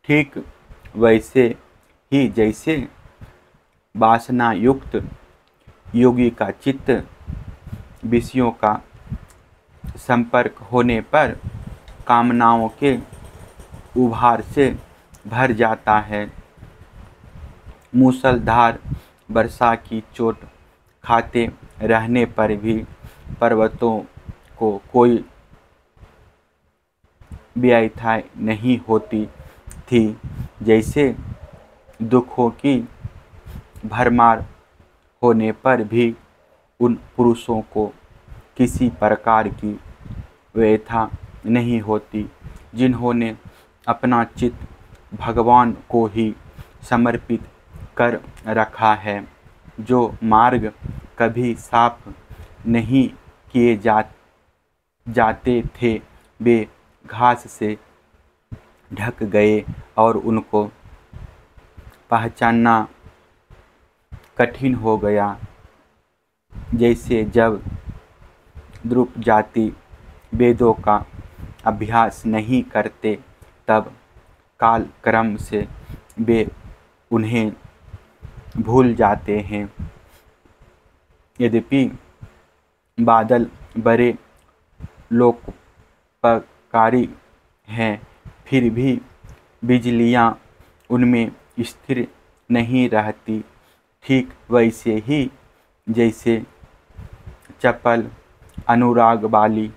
ठीक वैसे ही जैसे वासना युक्त योगी का चित्त विषयों का संपर्क होने पर कामनाओं के उभार से भर जाता है। मूसलधार वर्षा की चोट खाते रहने पर भी पर्वतों को कोई व्यथा नहीं होती थी, जैसे दुखों की भरमार होने पर भी उन पुरुषों को किसी प्रकार की व्यथा नहीं होती जिन्होंने अपना चित्त भगवान को ही समर्पित कर रखा है। जो मार्ग कभी साफ नहीं किए जाते थे वे घास से ढक गए और उनको पहचानना कठिन हो गया। जैसे जब ध्रुव जाति वेदों का अभ्यास नहीं करते तब काल क्रम से वे उन्हें भूल जाते हैं। यद्यपि बादल बड़े लोकपकारी हैं, फिर भी बिजलियां उनमें स्थिर नहीं रहती। ठीक वैसे ही जैसे चपल अनुराग वाली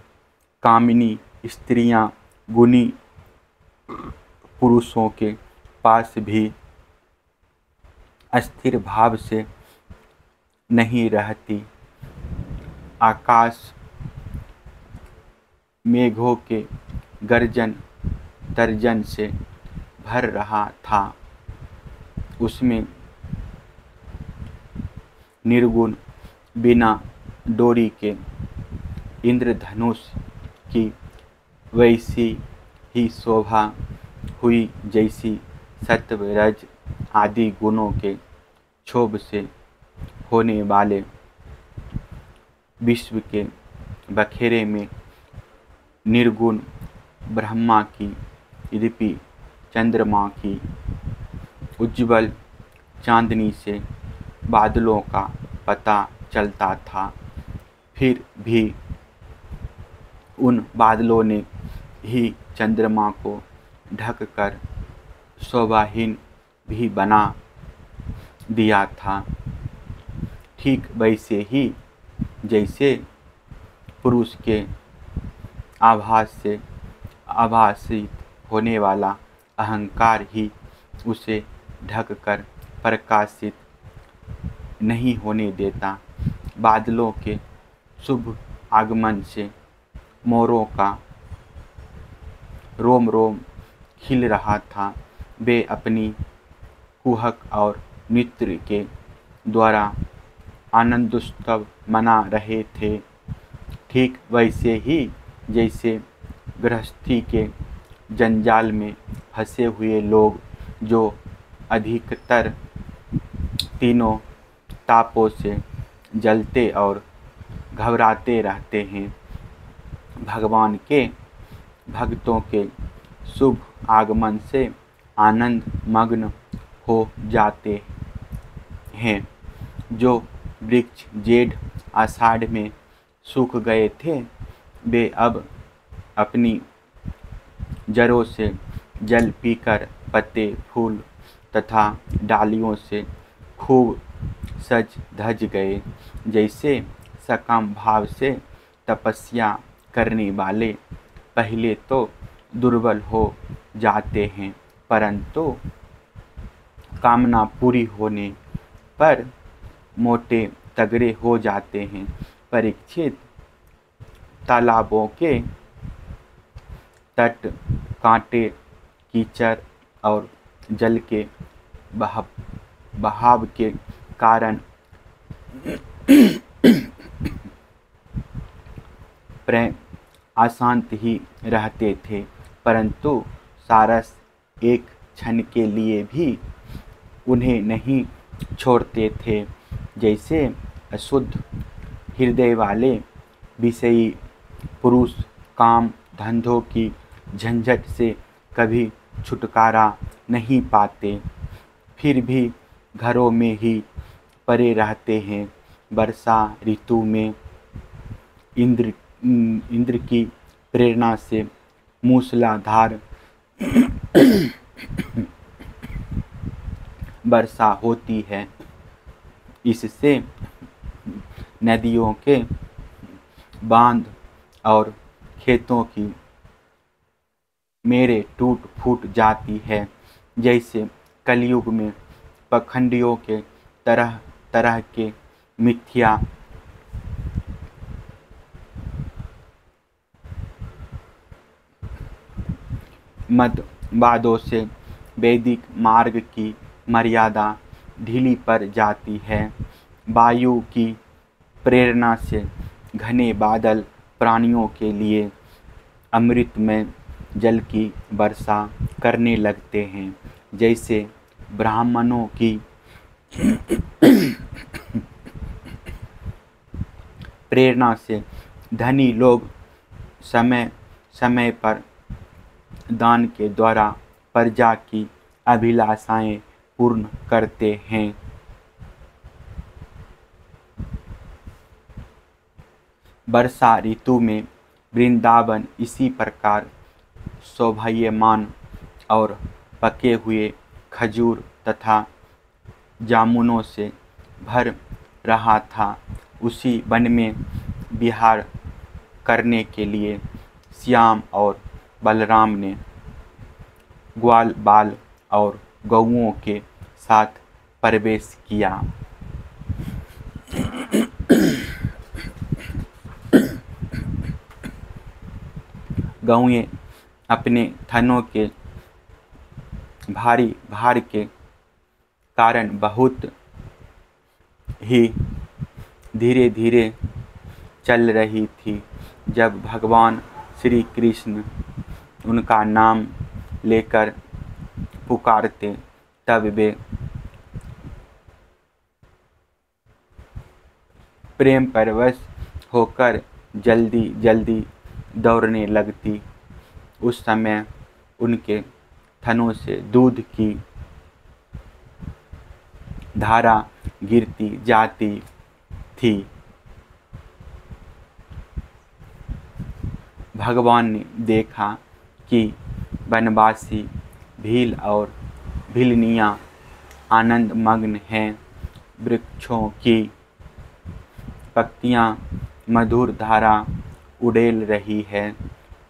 कामिनी स्त्रियां गुणी पुरुषों के पास भी अस्थिर भाव से नहीं रहती। आकाश मेघों के गर्जन तर्जन से भर रहा था। उसमें निर्गुण बिना डोरी के इंद्रधनुष की वैसी ही शोभा हुई जैसी सत्व रज आदि गुणों के क्षोभ से होने वाले विश्व के बखेरे में निर्गुण ब्रह्मा की, यद्यपि चंद्रमा की उज्ज्वल चांदनी से बादलों का पता चलता था, फिर भी उन बादलों ने ही चंद्रमा को ढककर शोभाहीन भी बना दिया था। ठीक वैसे ही जैसे पुरुष के आभास से आभासित होने वाला अहंकार ही उसे ढककर प्रकाशित नहीं होने देता। बादलों के शुभ आगमन से मोरों का रोम रोम खिल रहा था। वे अपनी कुहक और नृत्य के द्वारा आनंदोत्सव मना रहे थे। ठीक वैसे ही जैसे गृहस्थी के जंजाल में फंसे हुए लोग जो अधिकतर तीनों तापों से जलते और घबराते रहते हैं, भगवान के भक्तों के शुभ आगमन से आनंद मग्न हो जाते हैं। जो वृक्ष जेठ आषाढ़ में सूख गए थे वे अब अपनी जड़ों से जल पीकर पत्ते फूल तथा डालियों से खूब सज धज गए। जैसे सकाम भाव से तपस्या करने वाले पहले तो दुर्बल हो जाते हैं, परंतु कामना पूरी होने पर मोटे तगड़े हो जाते हैं। परीक्षित, तालाबों के तट कांटे कीचड़ और जल के बहाव के कारण प्राय अशांत ही रहते थे, परंतु सारस एक क्षण के लिए भी उन्हें नहीं छोड़ते थे। जैसे अशुद्ध हृदय वाले विषयी पुरुष काम धंधों की झंझट से कभी छुटकारा नहीं पाते, फिर भी घरों में ही पड़े रहते हैं। वर्षा ऋतु में इंद्र की प्रेरणा से मूसलाधार वर्षा होती है। इससे नदियों के बांध और खेतों की मेरे टूट फूट जाती है। जैसे कलयुग में पखंडियों के तरह तरह के मिथ्या मतवादों से वैदिक मार्ग की मर्यादा ढीली पड़ जाती है। वायु की प्रेरणा से घने बादल प्राणियों के लिए अमृतमय जल की वर्षा करने लगते हैं। जैसे ब्राह्मणों की प्रेरणा से धनी लोग समय समय पर दान के द्वारा प्रजा की अभिलाषाएं पूर्ण करते हैं। वर्षा ऋतु में वृंदावन इसी प्रकार शोभायमान और पके हुए खजूर तथा जामुनों से भर रहा था। उसी वन में विहार करने के लिए श्याम और बलराम ने ग्वाल बाल और गौओं के साथ प्रवेश किया। गौएं अपने थनों के भारी भार के कारण बहुत ही धीरे धीरे चल रही थी। जब भगवान श्री कृष्ण उनका नाम लेकर पुकारते तब वे प्रेम परवश होकर जल्दी जल्दी दौड़ने लगती। उस समय उनके थनों से दूध की धारा गिरती जाती थी। भगवान ने देखा कि वनवासी भील और भीलनियाँ आनंद मग्न हैं। वृक्षों की पत्तियां मधुर धारा उड़ेल रही है।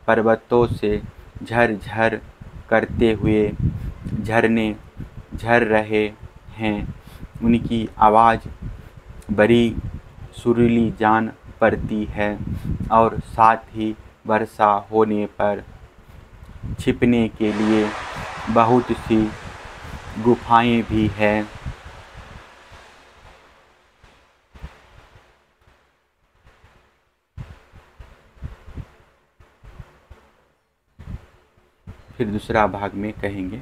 पर्वतों से झरझर करते हुए झरने झर रहे हैं। उनकी आवाज़ बड़ी सुरीली जान पड़ती है और साथ ही वर्षा होने पर छिपने के लिए बहुत सी गुफाएं भी हैं। फिर दूसरा भाग में कहेंगे।